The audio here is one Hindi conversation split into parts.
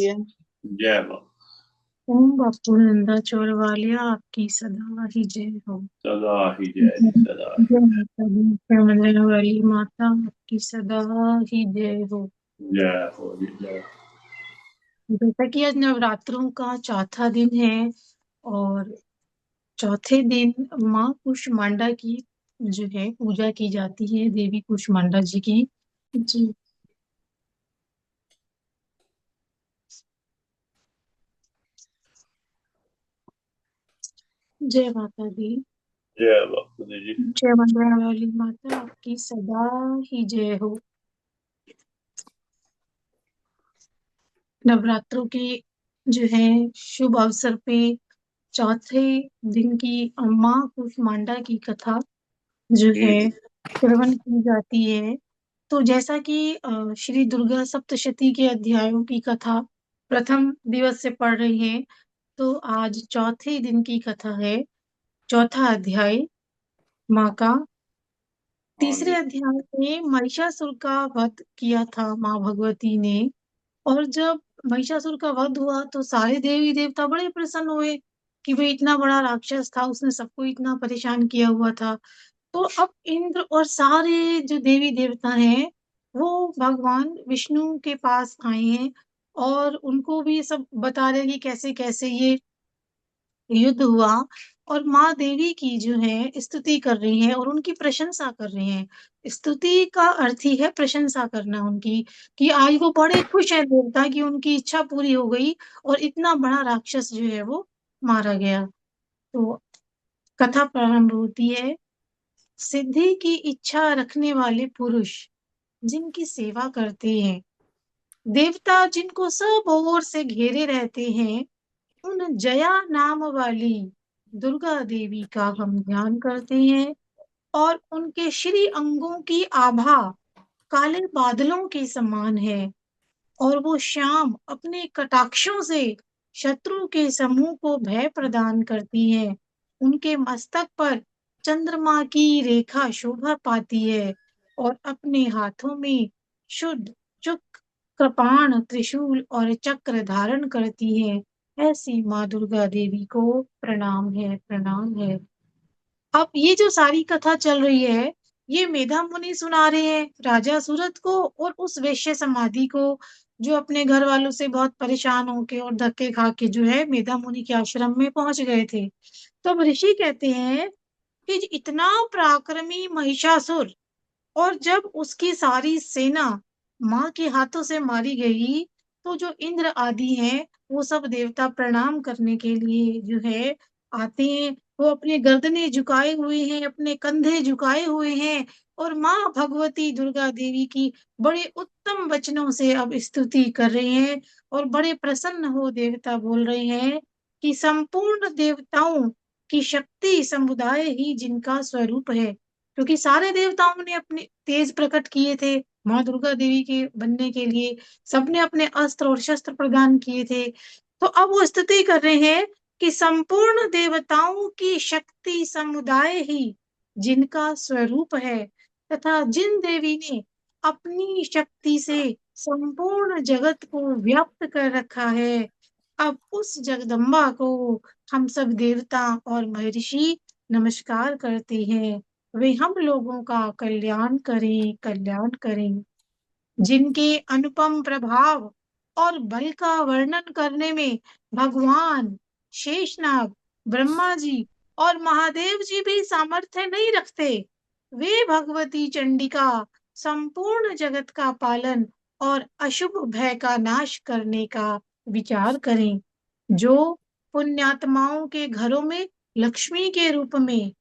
जय बाबा। ओम बापू नंदा चोर वालिया आपकी सदा ही जय हो। सदा ही जय, जय सदा ही जय माता दी श्यामला वाली माता आपकी सदा ही जय हो। जय हो जी, जय। जैसा कि आज नवरात्रों का चौथा दिन है और चौथे दिन माँ कुष्मांडा की जो है पूजा की जाती है, देवी कुष्मांडा जी की। जी जय माता दी। जय बापू जी। जय मंगला वाली माता आपकी सदा ही जय हो। नवरात्रों के जो है शुभ अवसर पे चौथे दिन की माँ कुष्मांडा की कथा जो है हम्म। श्रवण की जाती है। तो जैसा कि श्री दुर्गा सप्तशती के अध्यायों की कथा प्रथम दिवस से पढ़ रही हैं, तो आज चौथे दिन की कथा है। चौथा अध्याय माँ का। हाँ तीसरे जी। अध्याय में महिषासुर का वध किया था माँ भगवती ने। और जब महिषासुर का वध हुआ तो सारे देवी देवता बड़े प्रसन्न हुए कि भाई इतना बड़ा राक्षस था, उसने सबको इतना परेशान किया हुआ था। तो अब इंद्र और सारे जो देवी देवता हैं वो भगवान विष्णु के पास आए हैं और उनको भी सब बता रहे हैं कि कैसे कैसे ये युद्ध हुआ। और माँ देवी की जो है स्तुति कर रही है और उनकी प्रशंसा कर रही हैं। स्तुति का अर्थ ही है प्रशंसा करना उनकी, कि आज वो बड़े खुश हैं देवता कि उनकी इच्छा पूरी हो गई और इतना बड़ा राक्षस जो है वो मारा गया। तो कथा प्रारंभ होती है। सिद्धि की इच्छा रखने वाले पुरुष जिनकी सेवा करते हैं, देवता जिनको सब ओर से घेरे रहते हैं, उन जया नाम वाली दुर्गा देवी का हम ध्यान करते हैं। और उनके श्री अंगों की आभा काले बादलों के समान है और वो श्याम अपने कटाक्षों से शत्रु के समूह को भय प्रदान करती है। उनके मस्तक पर चंद्रमा की रेखा शोभा पाती है और अपने हाथों में शुद्ध चुक कृपाण त्रिशूल और चक्र धारण करती है। ऐसी माँ दुर्गा देवी को प्रणाम है, प्रणाम है। अब ये जो सारी कथा चल रही है, ये मेधा मुनि सुना रहे हैं राजा सूरत को और उस वैश्य समाधि को, जो अपने घर वालों से बहुत परेशान होके और धक्के खा के जो है मेधा मुनि के आश्रम में पहुंच गए थे। तो अब ऋषि कहते हैं कि इतना पराक्रमी महिषासुर और जब उसकी सारी सेना माँ के हाथों से मारी गई, तो जो इंद्र आदि हैं वो सब देवता प्रणाम करने के लिए जो है आते हैं। वो अपने गर्दने झुकाए हुए हैं, अपने कंधे झुकाए हुए हैं और माँ भगवती दुर्गा देवी की बड़े उत्तम वचनों से अब स्तुति कर रहे हैं। और बड़े प्रसन्न हो देवता बोल रहे हैं कि संपूर्ण देवताओं की शक्ति समुदाय ही जिनका स्वरूप है, क्योंकि सारे देवताओं ने अपने तेज प्रकट किए थे माँ दुर्गा देवी के बनने के लिए। सबने अपने अस्त्र और शस्त्र प्रदान किए थे। तो अब वो स्तुति कर रहे हैं कि संपूर्ण देवताओं की शक्ति समुदाय ही जिनका स्वरूप है, तथा जिन देवी ने अपनी शक्ति से संपूर्ण जगत को व्याप्त कर रखा है, अब उस जगदम्बा को हम सब देवता और महर्षि नमस्कार करते हैं। वे हम लोगों का कल्याण करें, कल्याण करें। जिनके अनुपम प्रभाव और बल का वर्णन करने में भगवान शेषनाग, ब्रह्मा जी और महादेव जी भी सामर्थ्य नहीं रखते, वे भगवती चंडिका संपूर्ण जगत का पालन और अशुभ भय का नाश करने का विचार करें। जो पुण्यात्माओं के घरों में लक्ष्मी के रूप में,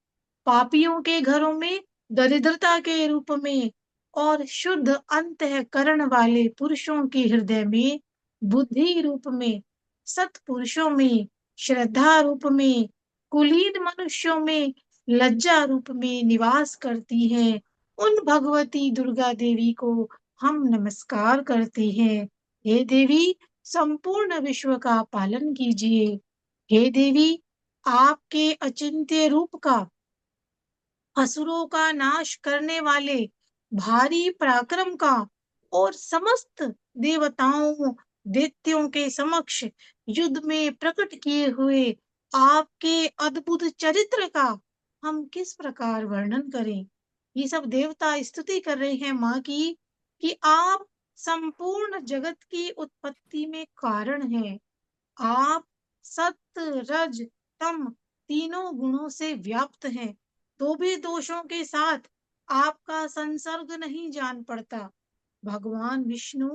पापियों के घरों में दरिद्रता के रूप में और शुद्ध अंतःकरण वाले पुरुषों के हृदय में बुद्धि रूप में, सत्पुरुषों में श्रद्धा रूप में, कुलीन मनुष्यों में लज्जा रूप में निवास करती है, उन भगवती दुर्गा देवी को हम नमस्कार करते हैं। हे देवी, संपूर्ण विश्व का पालन कीजिए। हे देवी, आपके अचिंत्य रूप का, असुरों का नाश करने वाले भारी पराक्रम का और समस्त देवताओं दैत्यों के समक्ष युद्ध में प्रकट किए हुए आपके अद्भुत चरित्र का हम किस प्रकार वर्णन करें। ये सब देवता स्तुति कर रहे हैं माँ की कि आप संपूर्ण जगत की उत्पत्ति में कारण हैं। आप सत्य रज तम तीनों गुणों से व्याप्त हैं, तो भी दोषों के साथ आपका संसर्ग नहीं जान पड़ता। भगवान विष्णु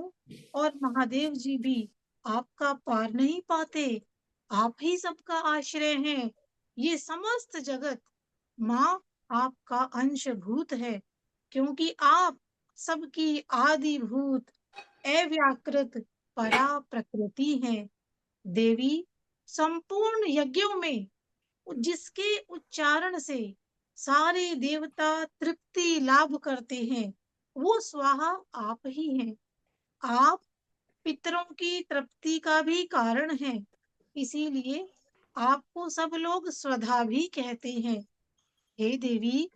और महादेव जी भी आपका पार नहीं पाते। आप ही सबका आश्रय हैं। ये समस्त जगत माँ आपका अंशभूत है, क्योंकि आप सबकी आदिभूत अव्याकृत परा प्रकृति हैं। देवी, संपूर्ण यज्ञों में जिसके उच्चारण से सारे देवता तृप्ति लाभ करते हैं, वो स्वाहा आप ही हैं। आप पितरों की तृप्ति का भी कारण हैं, इसीलिए आपको सब लोग स्वधा भी कहते हैं। हे देवी,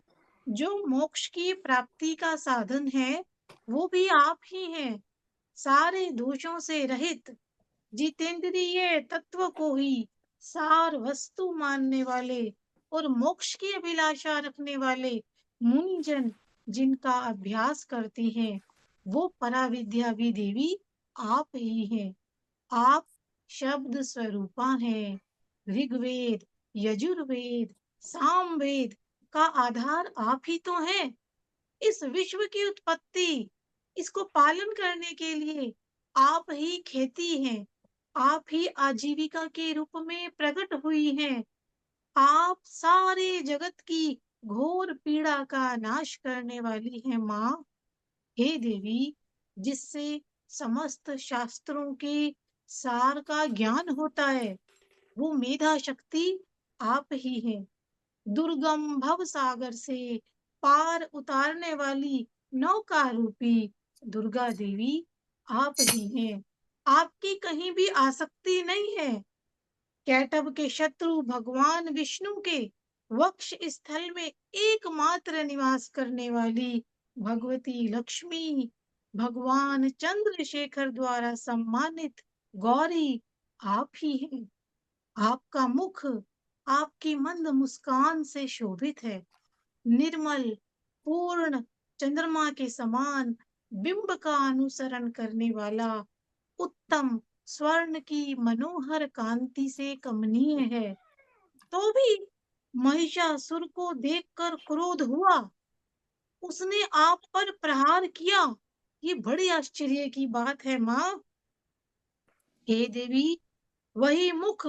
जो मोक्ष की प्राप्ति का साधन है, वो भी आप ही हैं। सारे दोषों से रहित जितेंद्रिय तत्व को ही सार वस्तु मानने वाले और मोक्ष की अभिलाषा रखने वाले मुनिजन जिनका अभ्यास करते हैं, वो पराविद्या भी देवी आप ही हैं। आप शब्द स्वरूपा हैं। ऋग्वेद, यजुर्वेद, सामवेद का आधार आप ही तो हैं। इस विश्व की उत्पत्ति, इसको पालन करने के लिए आप ही खेती हैं। आप ही आजीविका के रूप में प्रकट हुई हैं। आप सारे जगत की घोर पीड़ा का नाश करने वाली हैं माँ। हे देवी, जिससे समस्त शास्त्रों के सार का ज्ञान होता है, वो मेधा शक्ति आप ही हैं। दुर्गम भव सागर से पार उतारने वाली नौका रूपी दुर्गा देवी आप ही हैं। आपकी कहीं भी आसक्ति नहीं है। कैटभ के शत्रु भगवान विष्णु के वक्ष स्थल में एकमात्र निवास करने वाली भगवती लक्ष्मी, भगवान चंद्रशेखर द्वारा सम्मानित गौरी आप ही हैं। आपका मुख आपकी मंद मुस्कान से शोभित है। निर्मल, पूर्ण चंद्रमा के समान बिंब का अनुसरण करने वाला उत्तम स्वर्ण की मनोहर कांति से कमनीय है। तो भी महिषासुर को देखकर क्रोध हुआ, उसने आप पर प्रहार किया। ये बड़ी आश्चर्य की बात है माँ। हे देवी, वही मुख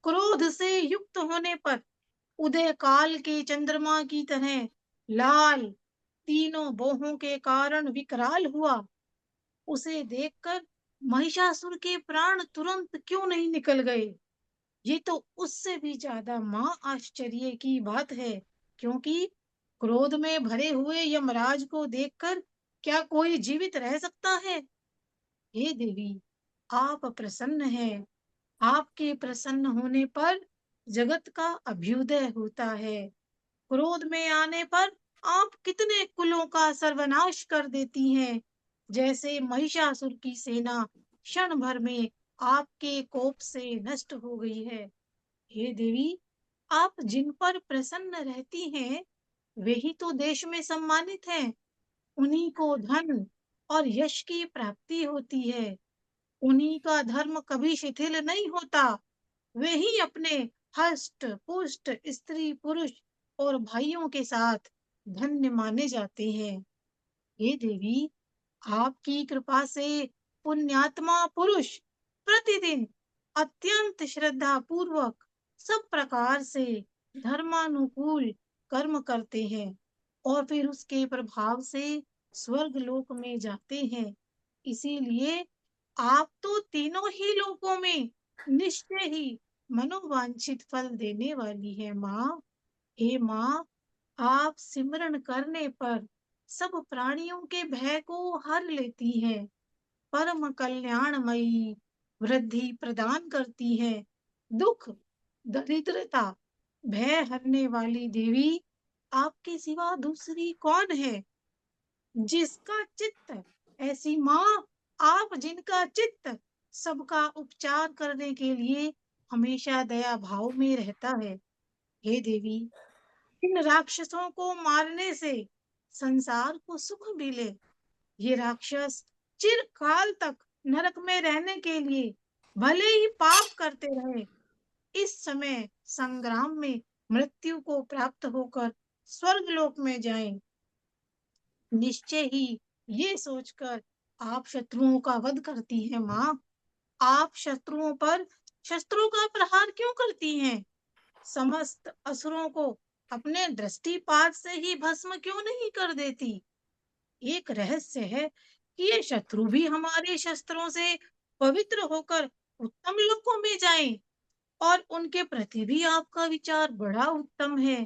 क्रोध से युक्त होने पर उदय काल के चंद्रमा की तरह लाल, तीनों बोहों के कारण विकराल हुआ। उसे देखकर महिषासुर के प्राण तुरंत क्यों नहीं निकल गए? ये तो उससे भी ज्यादा मां आश्चर्य की बात है, क्योंकि क्रोध में भरे हुए यमराज को देखकर क्या कोई जीवित रह सकता है? हे देवी, आप प्रसन्न हैं। आपके प्रसन्न होने पर जगत का अभ्युदय होता है। क्रोध में आने पर आप कितने कुलों का सर्वनाश कर देती हैं। जैसे महिषासुर की सेना क्षण भर में आपके कोप से नष्ट हो गई है। हे देवी, आप जिन पर प्रसन्न रहती हैं, वे ही तो देश में सम्मानित हैं। उन्हीं को धन और यश की प्राप्ति होती है। उन्हीं का धर्म कभी शिथिल नहीं होता। वे ही अपने हष्ट पुष्ट स्त्री पुरुष और भाइयों के साथ धन्य माने जाते हैं। हे देवी, आपकी कृपा से पुण्यात्मा पुरुष प्रतिदिन अत्यंत श्रद्धा पूर्वक सब प्रकार से धर्मानुकूल कर्म करते हैं और फिर उसके प्रभाव से स्वर्ग लोक में जाते हैं। इसीलिए आप तो तीनों ही लोकों में निश्चय ही मनोवांछित फल देने वाली है माँ। हे माँ, आप सिमरन करने पर सब प्राणियों के भय को हर लेती हैं। परम कल्याणमयी, वृद्धि प्रदान करती है। दुख, दरिद्रता, भय हरने वाली देवी आपके सिवा दूसरी कौन है? जिसका चित्त, ऐसी माँ आप जिनका चित्त सबका उपचार करने के लिए हमेशा दया भाव में रहता है। हे देवी, इन राक्षसों को मारने से संसार को सुख मिले। ये राक्षस चिरकाल तक नरक में रहने के लिए भले ही पाप करते रहे, इस समय संग्राम में मृत्यु को प्राप्त होकर स्वर्गलोक में जाएं। निश्चय ही ये सोचकर आप शत्रुओं का वध करती हैं माँ। आप शत्रुओं पर शस्त्रों का प्रहार क्यों करती हैं? समस्त असुरों को अपने दृष्टिपात से ही भस्म क्यों नहीं कर देती? एक रहस्य है कि ये शत्रु भी हमारे शस्त्रों से पवित्र होकर उत्तम लोकों में जाएं, और उनके प्रति भी आपका विचार बड़ा उत्तम है।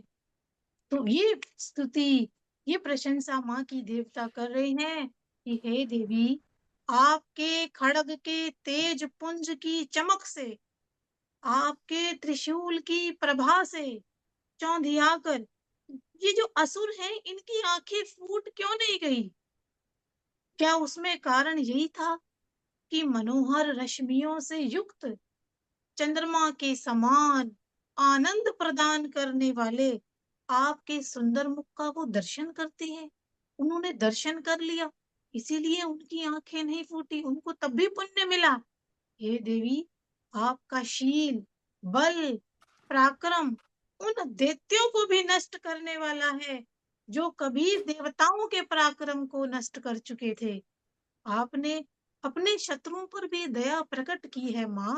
तो ये स्तुति, ये प्रशंसा माँ की देवता कर रहे हैं कि हे देवी, आपके खड्ग के तेज पुंज की चमक से, आपके त्रिशूल की प्रभा से चौंधियाकर ये जो असुर हैं, इनकी आंखें फूट क्यों नहीं गई? क्या उसमें कारण यही था कि मनोहर रश्मियों से युक्त चंद्रमा के समान आनंद प्रदान करने वाले आपके सुंदर मुख का वो दर्शन करते हैं? उन्होंने दर्शन कर लिया, इसीलिए उनकी आंखें नहीं फूटी, उनको तब भी पुण्य मिला। हे देवी, आपका शील, बल, पराक्रम उन दैत्यों को भी नष्ट करने वाला है, जो कभी देवताओं के पराक्रम को नष्ट कर चुके थे। आपने अपने शत्रुओं पर भी दया प्रकट की है माँ।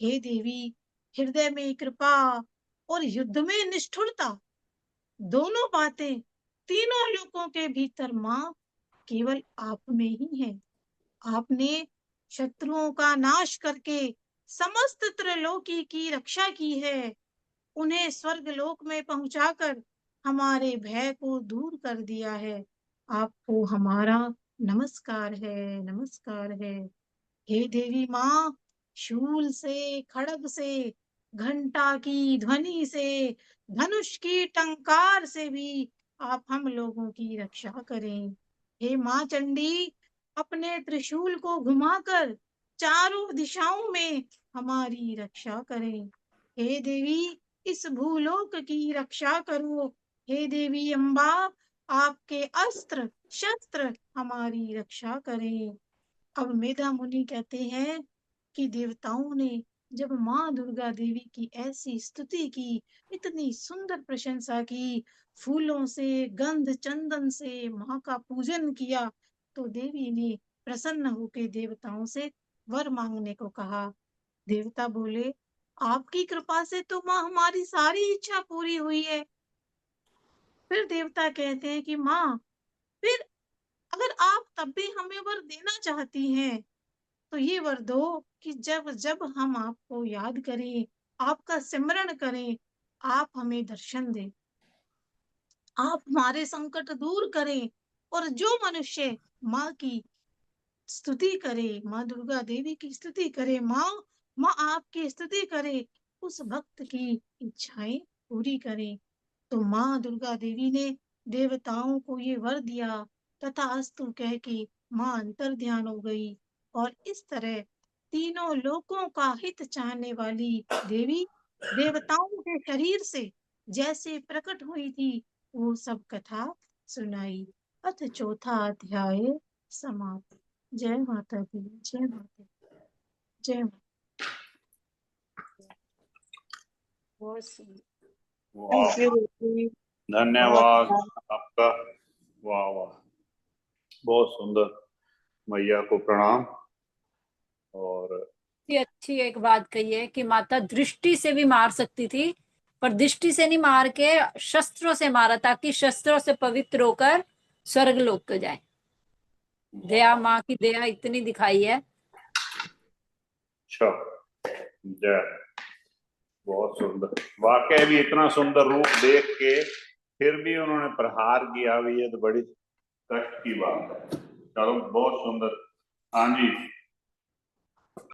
हे देवी, हृदय में कृपा और युद्ध में निष्ठुरता, दोनों बातें तीनों लोकों के भीतर माँ केवल आप में ही है। आपने शत्रुओं का नाश करके समस्त त्रिलोकी की रक्षा की है। उन्हें स्वर्गलोक में पहुंचाकर हमारे भय को दूर कर दिया है। आपको हमारा नमस्कार है, नमस्कार है। हे देवी माँ, शूल से, खड्ग से, घंटा की ध्वनि से, धनुष की टंकार से भी आप हम लोगों की रक्षा करें। हे माँ चंडी, अपने त्रिशूल को घुमाकर चारों दिशाओं में हमारी रक्षा करें। हे देवी, इस भूलोक की रक्षा करो। हे देवी अम्बा, आपके अस्त्र शस्त्र हमारी रक्षा करें। अब मेधा मुनि कहते हैं कि देवताओं ने जब माँ दुर्गा देवी की ऐसी स्तुति की, इतनी सुंदर प्रशंसा की, फूलों से, गंध चंदन से माँ का पूजन किया, तो देवी ने प्रसन्न होकर देवताओं से वर मांगने को कहा। देवता बोले, आपकी कृपा से तो माँ हमारी सारी इच्छा पूरी हुई है। फिर देवता कहते हैं कि माँ, फिर अगर आप तब भी हमें वर देना चाहती हैं, तो ये वर दो कि जब जब हम आपको याद करें, आपका सिमरण करें, आप हमें दर्शन दें, आप हमारे संकट दूर करें, और जो मनुष्य माँ की स्तुति करे, माँ दुर्गा देवी की स्तुति करे, माँ आपकी स्तुति करे, उस भक्त की इच्छाएं पूरी करें। तो माँ दुर्गा देवी ने देवताओं को ये वर दिया, तथास्तु कह के माँ अंतर ध्यान हो गई, और इस तरह तीनों लोकों का हित चाहने वाली देवी देवताओं के शरीर से जैसे प्रकट हुई थी, वो सब कथा सुनाई। अथ चौथा अध्याय समाप्त। जय माता दी, जय माता दी, जय माता। बहुत सुंदर। वाह, थैंक यू दीदी, धन्यवाद आपका। वाह वाह, बहुत सुंदर। मैया को प्रणाम। और अच्छी एक बात कही है कि माता दृष्टि से भी मार सकती थी, पर दृष्टि से नहीं मार के शस्त्रों से मारा, ताकि शस्त्रों से पवित्र होकर स्वर्गलोक को जाए। दया, माँ की दया इतनी दिखाई है। अच्छा, जय, बहुत सुंदर। वाकई भी इतना सुंदर रूप देख के फिर भी उन्होंने प्रहार किया भी है, तो बड़ी कष्ट की बात है। चलो, बहुत सुंदर। हाँ जी।